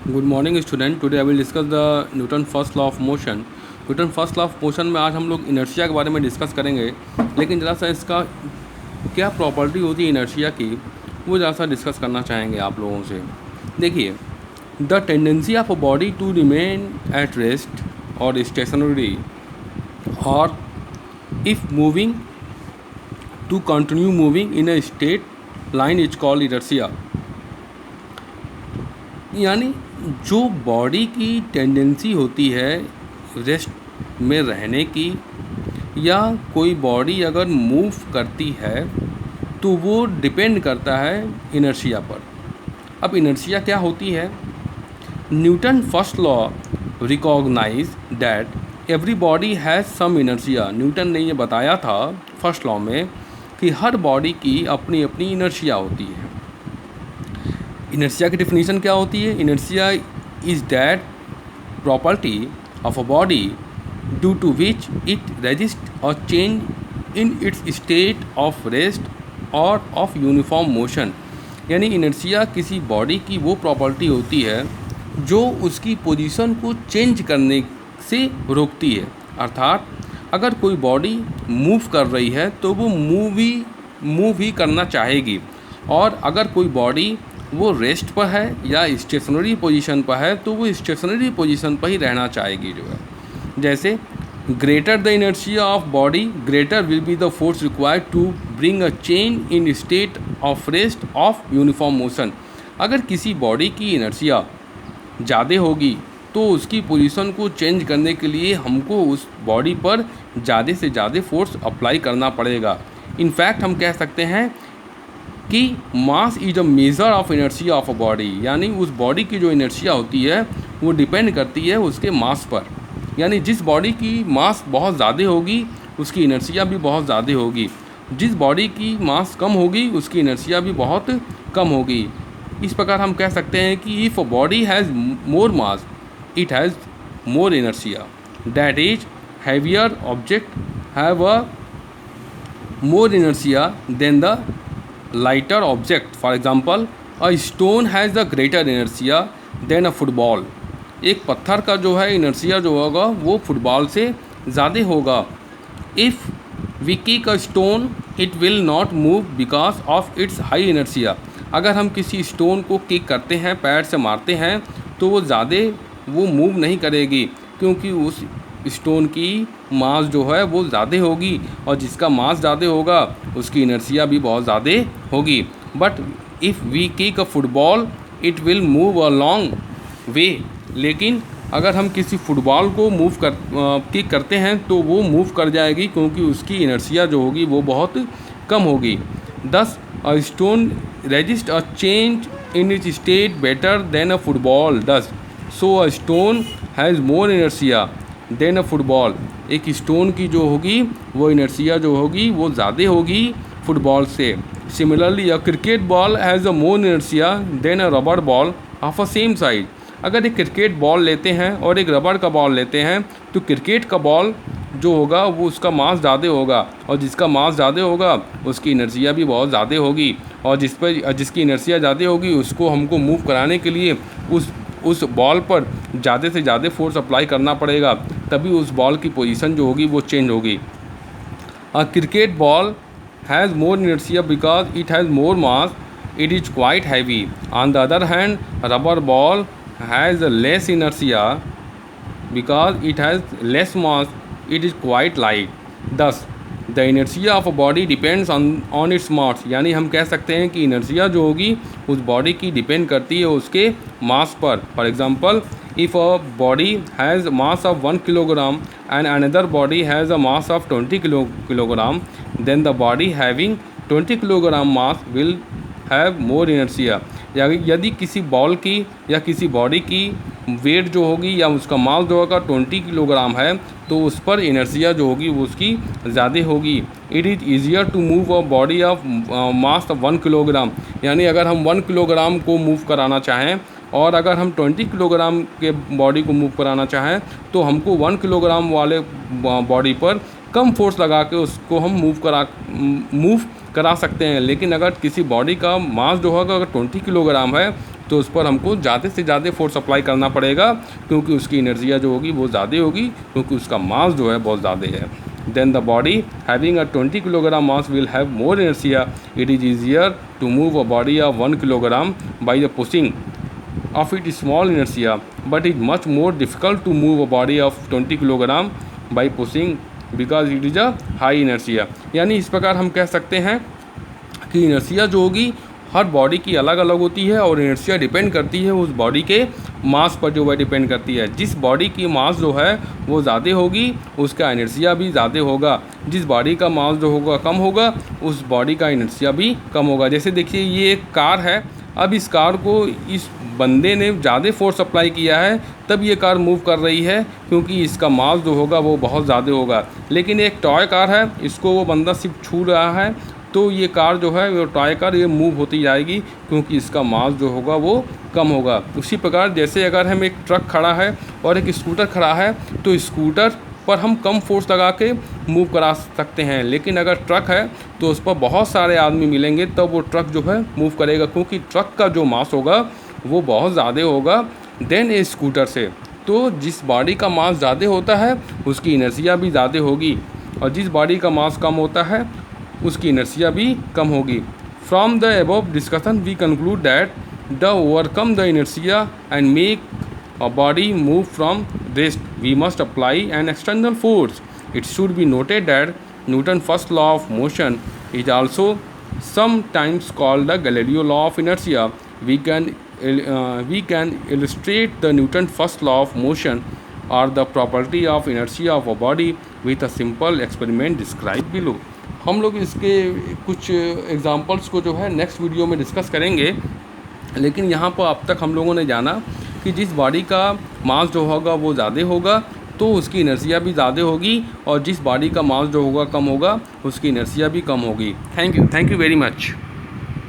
Good morning student. Today I will discuss the Newton first law of motion. Newton first law of motion में आज हम लोग inertia के बारे में डिस्कस करेंगे, लेकिन ज़रा सा इसका क्या प्रॉपर्टी होती है इनर्शिया की, वो ज़रा सा डिस्कस करना चाहेंगे आप लोगों से। देखिए, the tendency of a body to remain at rest और स्टेशनरी और if moving to continue moving in a straight line is called inertia. यानी जो बॉडी की टेंडेंसी होती है रेस्ट में रहने की, या कोई बॉडी अगर मूव करती है तो वो डिपेंड करता है इनर्शिया पर। अब इनर्शिया क्या होती है? Newton first law recognize that every body has some inertia. Newton ने ये बताया था फर्स्ट लॉ में कि हर बॉडी की अपनी अपनी इनर्शिया होती है। इनर्शिया की डिफिनीशन क्या होती है? Inertia is that property of a body due to which it resist or change in its state of rest or of uniform motion. यानी इनर्शिया किसी बॉडी की वो प्रॉपर्टी होती है जो उसकी पोजीशन को चेंज करने से रोकती है। अर्थात अगर कोई बॉडी मूव कर रही है तो वो मूव ही करना चाहेगी, और अगर कोई बॉडी वो रेस्ट पर है या स्टेशनरी पोजीशन पर है तो वो स्टेशनरी पोजीशन पर ही रहना चाहेगी जो है। जैसे greater the inertia of body greater will be the force required to bring a change in state of rest of uniform motion. अगर किसी बॉडी की इनर्शिया ज़्यादा होगी तो उसकी पोजीशन को चेंज करने के लिए हमको उस बॉडी पर ज़्यादा से ज़्यादा फोर्स अप्लाई करना पड़ेगा। इनफैक्ट हम कह सकते हैं कि mass is a measure of inertia of a body. यानी उस बॉडी की जो इनर्शिया होती है वो डिपेंड करती है उसके मास पर। यानी जिस बॉडी की मास बहुत ज़्यादा होगी उसकी इनर्शिया भी बहुत ज़्यादा होगी, जिस बॉडी की मास कम होगी उसकी इनर्शिया भी बहुत कम होगी। इस प्रकार हम कह सकते हैं कि if a body has more mass it has more inertia. That is heavier object have a more inertia than the lighter object. For example, a stone has a greater inertia than a football. एक पत्थर का जो है inertia जो होगा वो football से ज़्यादा होगा। If we kick a stone it will not move because of its high inertia. अगर हम किसी स्टोन को किक करते हैं, पैर से मारते हैं, तो वो मूव नहीं करेगी, क्योंकि उस स्टोन की मास जो है वो ज़्यादा होगी, और जिसका मास ज़्यादा होगा उसकी इनर्शिया भी बहुत ज़्यादा होगी। But if we kick a football it will move a long way. लेकिन अगर हम किसी फुटबॉल को किक करते हैं तो वो मूव कर जाएगी, क्योंकि उसकी इनर्शिया जो होगी वो बहुत कम होगी। Thus a stone resist a change in its state better than a football does. So a stone has more inertia than a football. एक स्टोन की जो होगी वो इनर्शिया जो होगी वो ज़्यादा होगी फुटबॉल से। Similarly a cricket ball has a more inertia than a rubber ball of a same size. अगर एक क्रिकेट बॉल लेते हैं और एक रबर का बॉल लेते हैं तो क्रिकेट का बॉल जो होगा वो उसका मास ज़्यादा होगा, और जिसका मास ज़्यादा होगा उसकी इनर्शिया भी बहुत ज़्यादा होगी, और जिसकी इनर्शिया ज़्यादा होगी उसको हमको मूव कराने के लिए उस बॉल पर ज़्यादा से ज़्यादा फोर्स अप्लाई करना पड़ेगा, तभी उस बॉल की पोजीशन जो होगी वो चेंज होगी। A cricket ball has more inertia because it has more mass it is quite heavy. On the other hand rubber ball has less inertia because it has less mass it is quite light. Thus the inertia of a body depends on its mass. यानी हम कह सकते हैं कि inertia जो होगी उस body की डिपेंड करती है उसके मास पर। For example, if a body has mass of 1 kilogram and another body has a mass of 20 kilogram, then the body having 20 kilogram mass will have more inertia. यदि किसी बॉल की या किसी बॉडी की वेट जो होगी या उसका मास जो होगा 20 किलोग्राम है तो उस पर इनर्शिया जो होगी वो उसकी ज़्यादा होगी। It is easier to move a body of mass of 1 kilogram. यानी अगर हम 1 किलोग्राम को मूव कराना चाहें और अगर हम 20 किलोग्राम के बॉडी को मूव कराना चाहें तो हमको 1 किलोग्राम वाले बॉडी पर कम फोर्स लगा के उसको हम मूव करा सकते हैं। लेकिन अगर किसी बॉडी का मास जो होगा अगर 20 किलोग्राम है तो उस पर हमको ज़्यादा से ज़्यादा फोर्स अप्लाई करना पड़ेगा, क्योंकि उसकी एनर्जिया जो होगी वो ज़्यादा होगी, क्योंकि उसका मास जो है बहुत ज़्यादा है। Then the body having a 20 kilogram mass will have more inertia. It is easier to move a body of 1 kilogram by the pushing of its small inertia, but it is much more difficult to move a body of 20 kilogram by pushing because it is a high inertia. यानी इस प्रकार हम कह सकते हैं कि inertia जो होगी हर बॉडी की अलग अलग होती है, और इनर्शिया डिपेंड करती है उस बॉडी के मास पर, जो वह डिपेंड करती है। जिस बॉडी की मास जो है वो ज़्यादा होगी उसका इनर्शिया भी ज़्यादा होगा, जिस बॉडी का मास जो होगा कम होगा उस बॉडी का इनर्शिया भी कम होगा। जैसे देखिए ये एक कार है, अब इस कार को इस बंदे ने ज़्यादा फोर्स अप्लाई किया है तब ये कार मूव कर रही है, क्योंकि इसका मास जो होगा वो बहुत ज़्यादा होगा। लेकिन एक टॉय कार है, इसको वो बंदा सिर्फ छू रहा है, तो ये कार जो है वो टॉय कार ये मूव होती जाएगी, क्योंकि इसका मास जो होगा वो कम होगा। उसी प्रकार जैसे अगर हम एक ट्रक खड़ा है और एक स्कूटर खड़ा है, तो स्कूटर पर हम कम फोर्स लगा के मूव करा सकते हैं, लेकिन अगर ट्रक है तो उस पर बहुत सारे आदमी मिलेंगे तब वो ट्रक जो है मूव करेगा, क्योंकि ट्रक का जो मास होगा वो बहुत ज़्यादा होगा देन ए स्कूटर से। तो जिस बॉडी का मास ज़्यादा होता है उसकी इनर्शिया भी ज़्यादा होगी, और जिस बॉडी का मास कम होता है उसकी इनर्शिया भी कम होगी। From the above discussion we conclude that the overcome the inertia and make a body move from rest, we must apply an external force. It should be noted that Newton's first law of motion is also sometimes called the Galileo law of inertia. We can illustrate the Newton's first law of motion or the property of inertia of a body with a simple experiment described below. हम लोग इसके कुछ examples को जो है next video में discuss करेंगे, लेकिन यहाँ पर अब तक हम लोगों ने जाना कि जिस बॉडी का मास जो होगा वो ज़्यादा होगा तो उसकी इनर्शिया भी ज़्यादा होगी, और जिस बॉडी का मास जो होगा कम होगा उसकी इनर्शिया भी कम होगी। Thank you very much.